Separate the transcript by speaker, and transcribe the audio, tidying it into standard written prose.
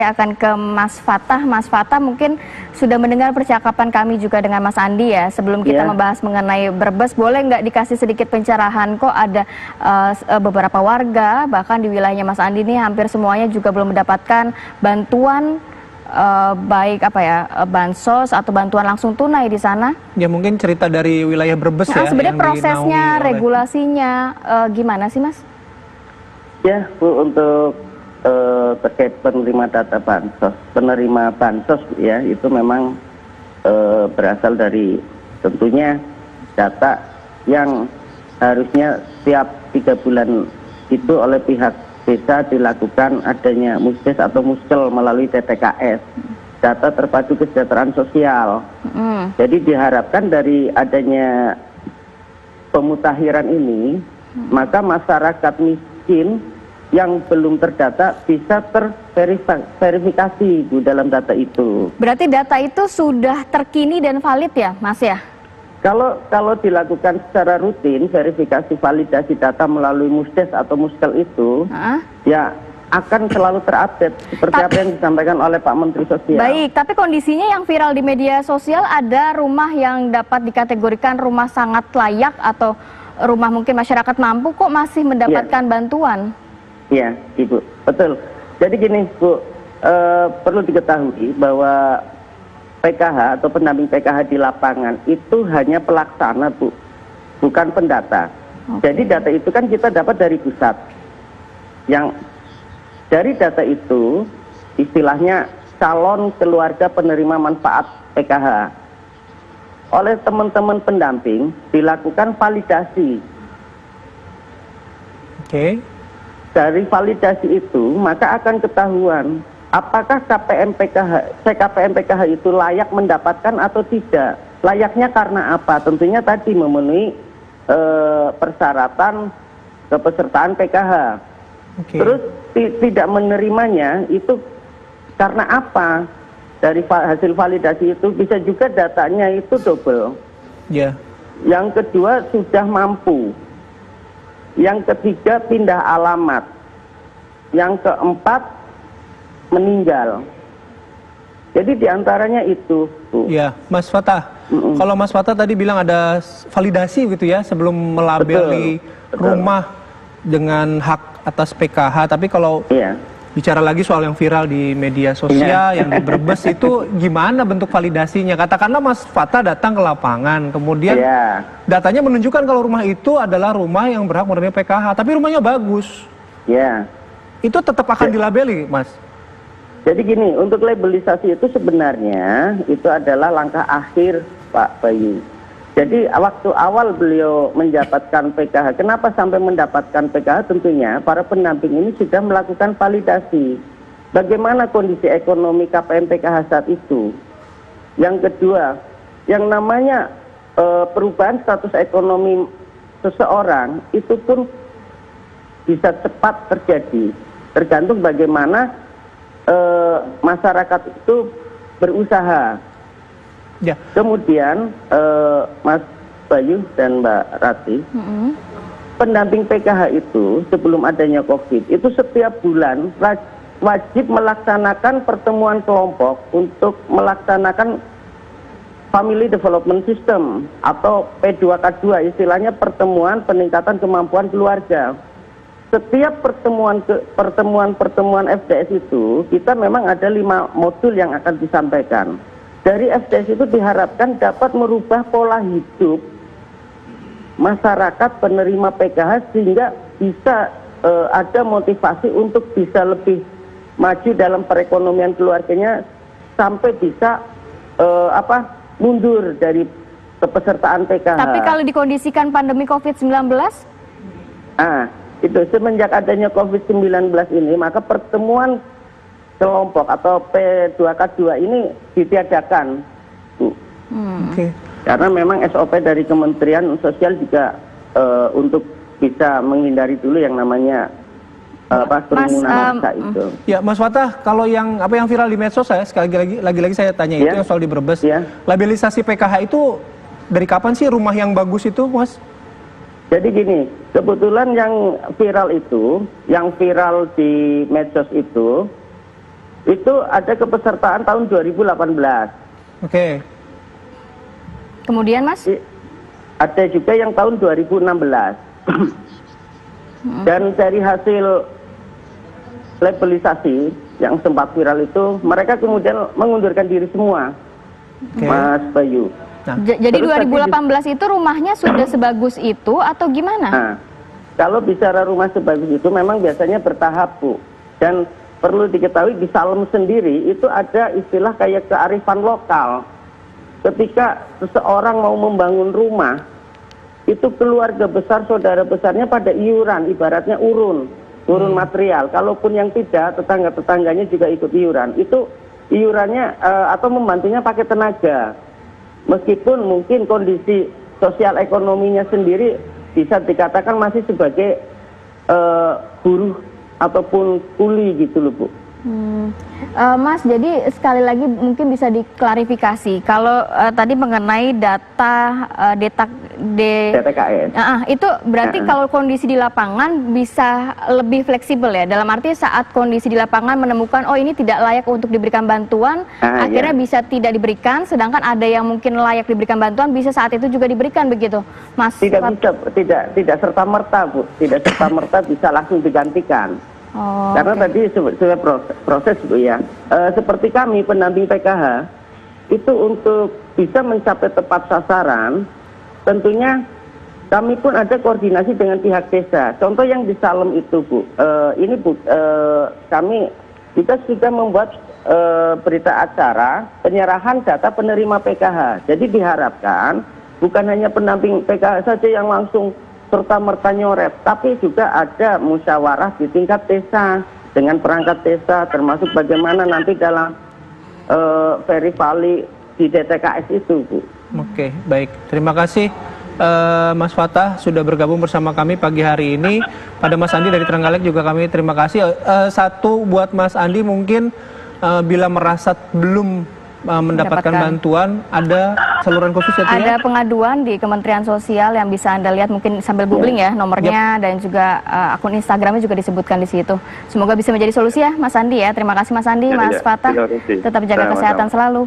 Speaker 1: Akan ke Mas Fatah. Mas Fatah mungkin sudah mendengar percakapan kami juga dengan Mas Andi ya. Sebelum kita membahas mengenai Brebes, boleh nggak dikasih sedikit pencerahan? Kok ada beberapa warga, bahkan di wilayahnya Mas Andi ini hampir semuanya juga belum mendapatkan bantuan baik bansos atau bantuan langsung tunai di sana? Ya mungkin cerita dari wilayah Brebes ya. Sebenarnya prosesnya, regulasinya gimana sih Mas?
Speaker 2: Ya Bu, untuk terkait penerima data bansos, penerima bansos ya, itu memang berasal dari tentunya data yang harusnya setiap 3 bulan itu oleh pihak desa dilakukan adanya musdes atau muskel melalui TTKS, data terpadu kesejahteraan sosial. Jadi diharapkan dari adanya pemutakhiran ini, maka masyarakat miskin yang belum terdata bisa terverifikasi Bu dalam data itu.
Speaker 1: Berarti data itu sudah terkini dan valid ya Mas ya?
Speaker 2: Kalau dilakukan secara rutin verifikasi validasi data melalui musdes atau muskel itu, ya akan selalu terupdate seperti apa yang disampaikan oleh Pak Menteri Sosial.
Speaker 1: Baik, tapi kondisinya yang viral di media sosial ada rumah yang dapat dikategorikan rumah sangat layak atau rumah mungkin masyarakat mampu kok masih mendapatkan bantuan.
Speaker 2: Iya, Ibu, betul. Jadi gini, Bu, perlu diketahui bahwa PKH atau pendamping PKH di lapangan itu hanya pelaksana, Bu, bukan pendata. Jadi data itu kan kita dapat dari pusat. Yang dari data itu istilahnya calon keluarga penerima manfaat PKH. Oleh teman-teman pendamping dilakukan validasi. Dari validasi itu maka akan ketahuan apakah CKPM PKH itu layak mendapatkan atau tidak. Layaknya karena apa? Tentunya tadi memenuhi persyaratan kepesertaan PKH. Terus tidak menerimanya itu karena apa? Dari hasil validasi itu bisa juga datanya itu double. Yang kedua sudah mampu. Yang ketiga pindah alamat. Yang keempat meninggal. Jadi diantaranya itu, Bu.
Speaker 3: Ya, Mas Fatah. Kalau Mas Fatah tadi bilang ada validasi gitu ya sebelum melabeli rumah dengan hak atas PKH. Tapi kalau bicara lagi soal yang viral di media sosial, yang di Brebes itu gimana bentuk validasinya? Katakanlah Mas Fatah datang ke lapangan, kemudian datanya menunjukkan kalau rumah itu adalah rumah yang berhak menerima PKH, tapi rumahnya bagus. Itu tetap akan dilabeli, Mas?
Speaker 2: Jadi gini, untuk labelisasi itu sebenarnya itu adalah langkah akhir, Pak Bayu. Jadi waktu awal beliau mendapatkan PKH, kenapa sampai mendapatkan PKH? Tentunya para pendamping ini sudah melakukan validasi. Bagaimana kondisi ekonomi KPM PKH saat itu? Yang kedua, yang namanya perubahan status ekonomi seseorang itu pun bisa cepat terjadi. Tergantung bagaimana masyarakat itu berusaha. Kemudian Mas Bayu dan Mbak Rati, pendamping PKH itu sebelum adanya COVID itu setiap bulan wajib melaksanakan pertemuan kelompok untuk melaksanakan Family Development System atau P2K2, istilahnya pertemuan peningkatan kemampuan keluarga. Setiap pertemuan FDS itu kita memang ada 5 modul yang akan disampaikan. Dari FDS itu diharapkan dapat merubah pola hidup masyarakat penerima PKH sehingga bisa ada motivasi untuk bisa lebih maju dalam perekonomian keluarganya sampai bisa mundur dari kepesertaan PKH.
Speaker 1: Tapi kalau dikondisikan pandemi COVID-19?
Speaker 2: Itu semenjak adanya COVID-19 ini maka pertemuan kelompok atau P2K2 ini ditiadakan, Bu. Karena memang SOP dari Kementerian Sosial juga untuk bisa menghindari dulu yang namanya kerumunan massa itu.
Speaker 3: Ya, Mas Fatah, kalau yang viral di medsos sekali lagi saya tanya itu yang soal di Brebes. Labelisasi PKH itu dari kapan sih rumah yang bagus itu, Mas?
Speaker 2: Jadi gini, kebetulan yang viral di medsos itu Itu ada kepesertaan tahun 2018.
Speaker 3: Oke.
Speaker 1: Kemudian Mas?
Speaker 2: Ada juga yang tahun 2016. Dan dari hasil labelisasi yang sempat viral itu, mereka kemudian mengundurkan diri semua, Mas Bayu.
Speaker 3: Nah,
Speaker 1: jadi 2018 itu rumahnya sudah sebagus itu atau gimana?
Speaker 2: Nah, kalau bicara rumah sebagus itu memang biasanya bertahap, Bu. Dan perlu diketahui di Salem sendiri itu ada istilah kayak kearifan lokal. Ketika seseorang mau membangun rumah, itu keluarga besar, saudara besarnya pada iuran, ibaratnya urun material. Kalaupun yang tidak, tetangga-tetangganya juga ikut iuran. Itu iurannya atau membantunya pakai tenaga. Meskipun mungkin kondisi sosial ekonominya sendiri bisa dikatakan masih sebagai buruh ataupun kuli gitu loh, Bu.
Speaker 1: Mas, jadi sekali lagi mungkin bisa diklarifikasi kalau tadi mengenai data
Speaker 2: DTKS.
Speaker 1: Itu berarti kalau kondisi di lapangan bisa lebih fleksibel ya, dalam arti saat kondisi di lapangan menemukan oh ini tidak layak untuk diberikan bantuan, akhirnya bisa tidak diberikan, sedangkan ada yang mungkin layak diberikan bantuan bisa saat itu juga diberikan, begitu Mas?
Speaker 2: Tidak serta merta, Bu, tidak serta merta bisa langsung digantikan. Karena tadi sudah proses, Bu, ya. Seperti kami pendamping PKH itu untuk bisa mencapai tepat sasaran, tentunya kami pun ada koordinasi dengan pihak desa. Contoh yang di Salem itu, Bu, ini Bu, kita sudah membuat berita acara penyerahan data penerima PKH. Jadi diharapkan bukan hanya pendamping PKH saja yang langsung serta-merta nyoret, tapi juga ada musyawarah di tingkat desa dengan perangkat desa, termasuk bagaimana nanti dalam verifali di DTKS itu, Bu.
Speaker 3: Oke, baik. Terima kasih Mas Fatah sudah bergabung bersama kami pagi hari ini. Pada Mas Andi dari Trenggalek juga kami terima kasih. Satu buat Mas Andi mungkin bila merasa belum mendapatkan bantuan, ada saluran khusus ya?
Speaker 1: Ada pengaduan di Kementerian Sosial yang bisa Anda lihat mungkin sambil googling ya nomornya, dan juga akun Instagramnya juga disebutkan di situ. Semoga bisa menjadi solusi ya Mas Andi ya. Terima kasih Mas Andi, Mas Fatah. Tetap jaga kesehatan selalu.